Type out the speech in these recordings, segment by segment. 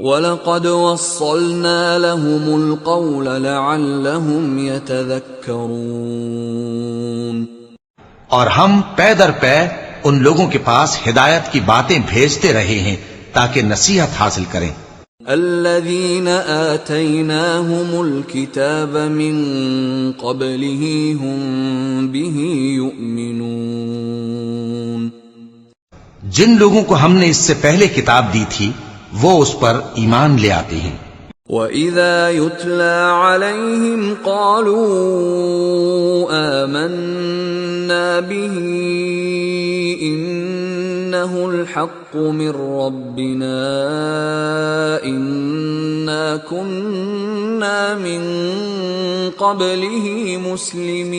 وَلَقَدْ وَصَّلْنَا لَهُمُ الْقَوْلَ لَعَلَّهُمْ يَتَذَكَّرُونَ، اور ہم پے در پے ان لوگوں کے پاس ہدایت کی باتیں بھیجتے رہے ہیں تاکہ نصیحت حاصل کریں۔ الَّذِينَ آتَيْنَاهُمُ الْكِتَابَ مِنْ قَبْلِهِ هُمْ بِهِ يُؤْمِنُونَ، جن لوگوں کو ہم نے اس سے پہلے کتاب دی تھی وہ اس پر ایمان لے آتے ہیں۔ وَإِذَا يُتْلَى عَلَيْهِمْ قَالُوا آمَنَّا بِهِ إِنَّهُ الْحَقُّ مِنْ رَبِّنَا إِنَّا كُنَّا مِنْ قَبْلِهِ مُسْلِمِينَ،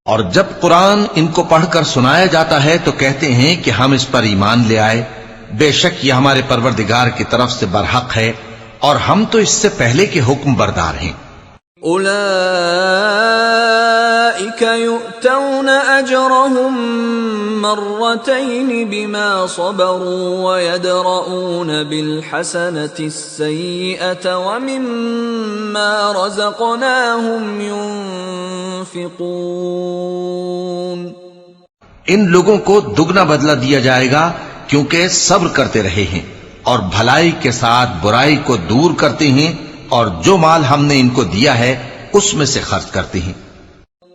اور جب قرآن ان کو پڑھ کر سنایا جاتا ہے تو کہتے ہیں کہ ہم اس پر ایمان لے آئے، بے شک یہ ہمارے پروردگار کی طرف سے برحق ہے اور ہم تو اس سے پہلے کے حکم بردار ہیں۔ اولئک یؤتون اجرهم مرتین بما صبروا ویدرؤون بالحسنة السیئة ومما رزقناهم ينفقون، ان لوگوں کو دگنا بدلہ دیا جائے گا کیونکہ صبر کرتے رہے ہیں اور بھلائی کے ساتھ برائی کو دور کرتے ہیں اور جو مال ہم نے ان کو دیا ہے اس میں سے خرچ کرتے ہیں۔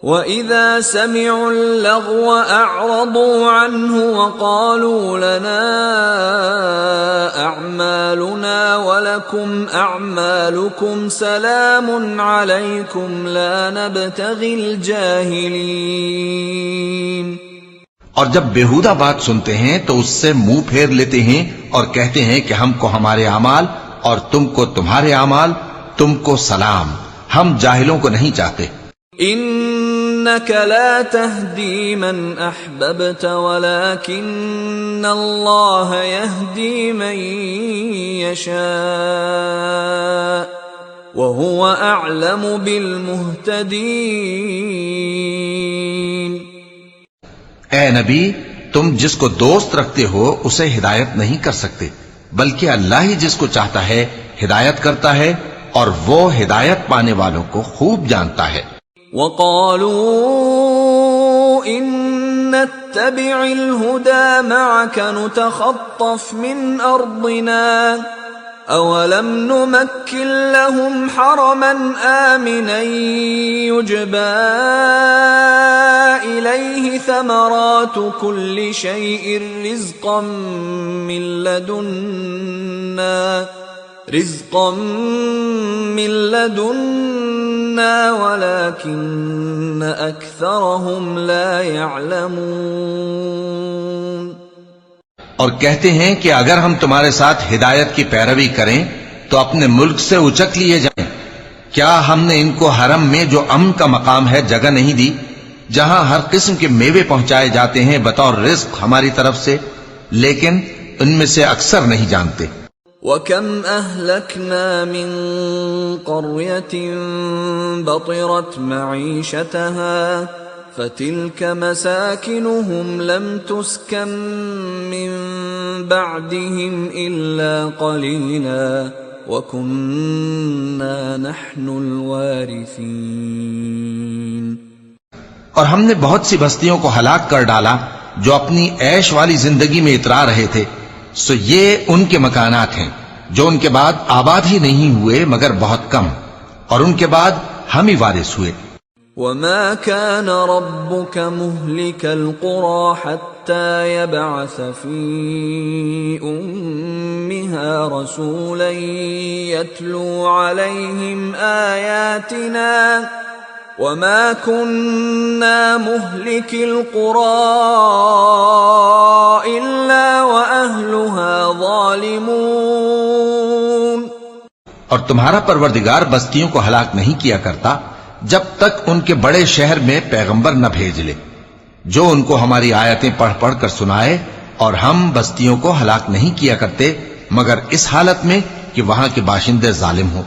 وَإِذَا سَمِعُوا اللَّغْوَ أَعْرَضُوا عَنْهُ وَقَالُوا لَنَا أَعْمَالُنَا وَلَكُمْ أَعْمَالُكُمْ سَلَامٌ عَلَيْكُمْ لَا نَبْتَغِي الْجَاهِلِينَ، اور جب بیہودہ بات سنتے ہیں تو اس سے منہ پھیر لیتے ہیں اور کہتے ہیں کہ ہم کو ہمارے اعمال اور تم کو تمہارے اعمال، تم کو سلام، ہم جاہلوں کو نہیں چاہتے۔ انک لا تہدی من احببت ولکن اللہ یہدی من یشاء وہو اعلم بالمہتدین۔ اے نبی، تم جس کو دوست رکھتے ہو اسے ہدایت نہیں کر سکتے، بلکہ اللہ ہی جس کو چاہتا ہے ہدایت کرتا ہے اور وہ ہدایت پانے والوں کو خوب جانتا ہے۔ وَقَالُوا إِن نَّتَّبِعِ الْهُدَى مَعَكَ نُتَخَطَّفْ مِنْ أَرْضِنَا أَوَلَمْ نُمَكِّنْ لَهُمْ حَرَمًا آمِنًا يُجْبَى إِلَيْهِ ثَمَرَاتُ كُلِّ شَيْءٍ رِزْقًا مِّن لَّدُنَّا وَلَكِنَّ أَكْثَرَهُمْ لَا يَعْلَمُونَ، اور کہتے ہیں کہ اگر ہم تمہارے ساتھ ہدایت کی پیروی کریں تو اپنے ملک سے اچک لیے جائیں۔ کیا ہم نے ان کو حرم میں جو امن کا مقام ہے جگہ نہیں دی، جہاں ہر قسم کے میوے پہنچائے جاتے ہیں بطور رزق ہماری طرف سے، لیکن ان میں سے اکثر نہیں جانتے۔ وَكَمْ أَهْلَكْنَا مِنْ قَرْيَةٍ بَطِرَتْ مَعِيشَتَهَا فَتِلْكَ مَسَاكِنُهُمْ لَمْ تُسْكَنْ مِنْ بَعْدِهِمْ إِلَّا قَلِيلًا وَكُنَّا نَحْنُ الْوَارِثِينَ، اور ہم نے بہت سی بستیوں کو ہلاک کر ڈالا جو اپنی عیش والی زندگی میں اترا رہے تھے، سو یہ ان کے مکانات ہیں جو ان کے بعد آباد ہی نہیں ہوئے مگر بہت کم، اور ان کے بعد ہم ہی وارث ہوئے۔ وَمَا كَانَ رَبُّكَ مُهْلِكَ الْقُرَى حَتَّى يَبْعَثَ فِي أُمِّهَا رَسُولًا يَتْلُو عَلَيْهِمْ آيَاتِنَا وَمَا كُنَّا مُهْلِكِ الْقُرَى إِلَّا وَأَهْلُهَا ظَالِمُونَ، اور تمہارا پروردگار بستیوں کو ہلاک نہیں کیا کرتا جب تک ان کے بڑے شہر میں پیغمبر نہ بھیج لے جو ان کو ہماری آیتیں پڑھ پڑھ کر سنائے، اور ہم بستیوں کو ہلاک نہیں کیا کرتے مگر اس حالت میں کہ وہاں کے باشندے ظالم ہوں۔